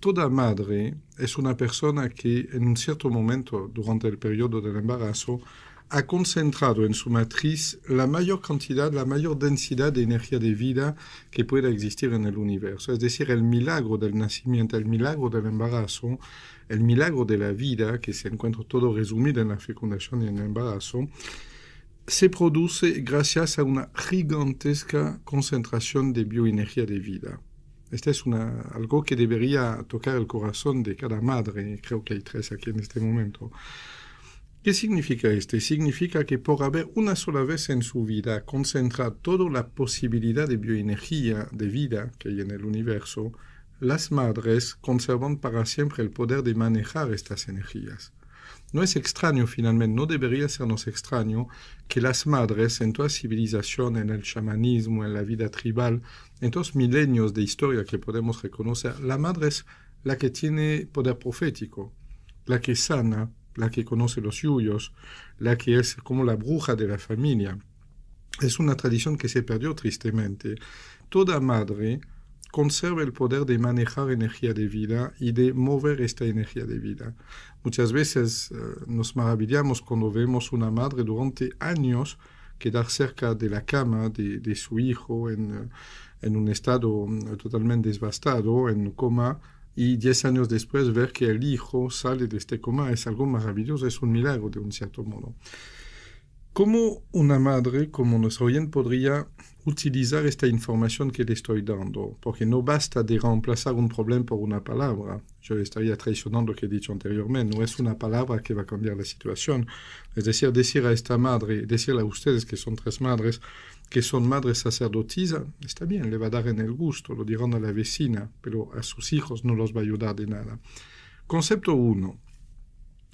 Toda madre es una persona que en un cierto momento, durante el periodo del embarazo, ha concentrado en su matriz la mayor cantidad, la mayor densidad de energía de vida que pueda existir en el universo. Es decir, el milagro del nacimiento, el milagro del embarazo, el milagro de la vida, que se encuentra todo resumido en la fecundación y en el embarazo, se produce gracias a una gigantesca concentración de bioenergía de vida. Este es algo que debería tocar el corazón de cada madre, creo que hay 3 aquí en este momento. ¿Qué significa esto? Significa que por haber una sola vez en su vida concentrado toda la posibilidad de bioenergía de vida que hay en el universo, las madres conservan para siempre el poder de manejar estas energías. No es extraño, finalmente, no debería sernos extraño que las madres en toda civilización, en el chamanismo, en la vida tribal, en todos milenios de historia que podemos reconocer, la madre es la que tiene poder profético, la que sana, la que conoce los yuyos, la que es como la bruja de la familia. Es una tradición que se perdió tristemente. Toda madre conserva el poder de manejar energía de vida y de mover esta energía de vida. Muchas veces nos maravillamos cuando vemos una madre durante años quedar cerca de la cama de su hijo en un estado totalmente devastado, en coma, y 10 años después ver que el hijo sale de este coma es algo maravilloso, es un milagro de un cierto modo. ¿Cómo una madre, como nuestro oyente, podría utilizar esta información que le estoy dando? Porque no basta de reemplazar un problema por una palabra. Yo estaría traicionando lo que he dicho anteriormente. No es una palabra que va a cambiar la situación. Es decir a esta madre, decirle a ustedes que son 3 madres, que son madres sacerdotisas, está bien, le va a dar en el gusto, lo dirán a la vecina, pero a sus hijos no los va a ayudar de nada. Concepto 1.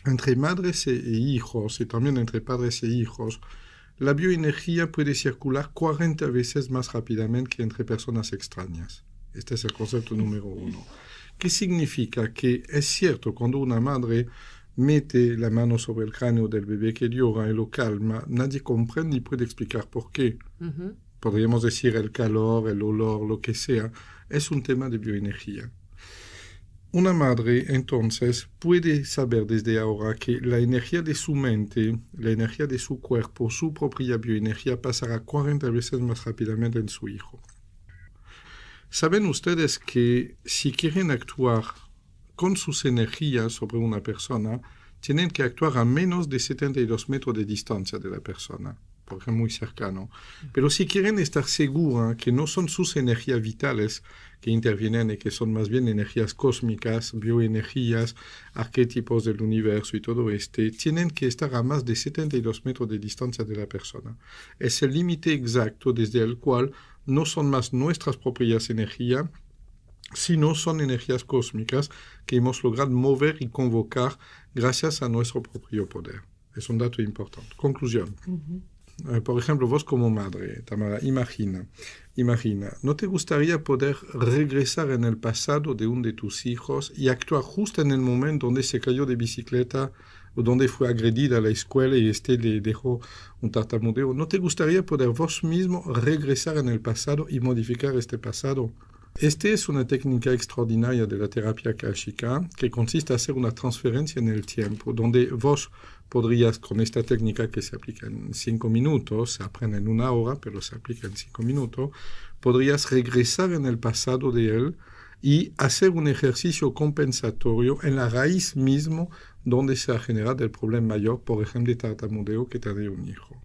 Entre madres e hijos, y también entre padres e hijos, la bioenergía puede circular 40 veces más rápidamente que entre personas extrañas. Este es el concepto número 1. ¿Qué significa? Que es cierto, cuando una madre mete la mano sobre el cráneo del bebé que llora y lo calma, nadie comprende ni puede explicar por qué. Podríamos decir el calor, el olor, lo que sea. Es un tema de bioenergía. Una madre, entonces, puede saber desde ahora que la energía de su mente, la energía de su cuerpo, su propia bioenergía pasará 40 veces más rápidamente en su hijo. ¿Saben ustedes que si quieren actuar con sus energías sobre una persona, tienen que actuar a menos de 72 metros de distancia de la persona? Porque es muy cercano. Pero si quieren estar seguros que no son sus energías vitales que intervienen y que son más bien energías cósmicas, bioenergías, arquetipos del universo y todo tienen que estar a más de 72 metros de distancia de la persona. Es el límite exacto desde el cual no son más nuestras propias energías, sino son energías cósmicas que hemos logrado mover y convocar gracias a nuestro propio poder. Es un dato importante. Conclusión. Por ejemplo, vos como madre, Tamara, imagina, ¿no te gustaría poder regresar en el pasado de uno de tus hijos y actuar justo en el momento donde se cayó de bicicleta o donde fue agredida a la escuela y le dejó un tartamudeo? ¿No te gustaría poder vos mismo regresar en el pasado y modificar este pasado? Esta es una técnica extraordinaria de la terapia akáshica que consiste en hacer una transferencia en el tiempo, donde vos podrías, con esta técnica que se aplica en 5 minutos, se aprende en 1 hora, pero se aplica en 5 minutos, podrías regresar en el pasado de él y hacer un ejercicio compensatorio en la raíz mismo donde se ha generado el problema mayor, por ejemplo, de tartamudeo que tiene un hijo.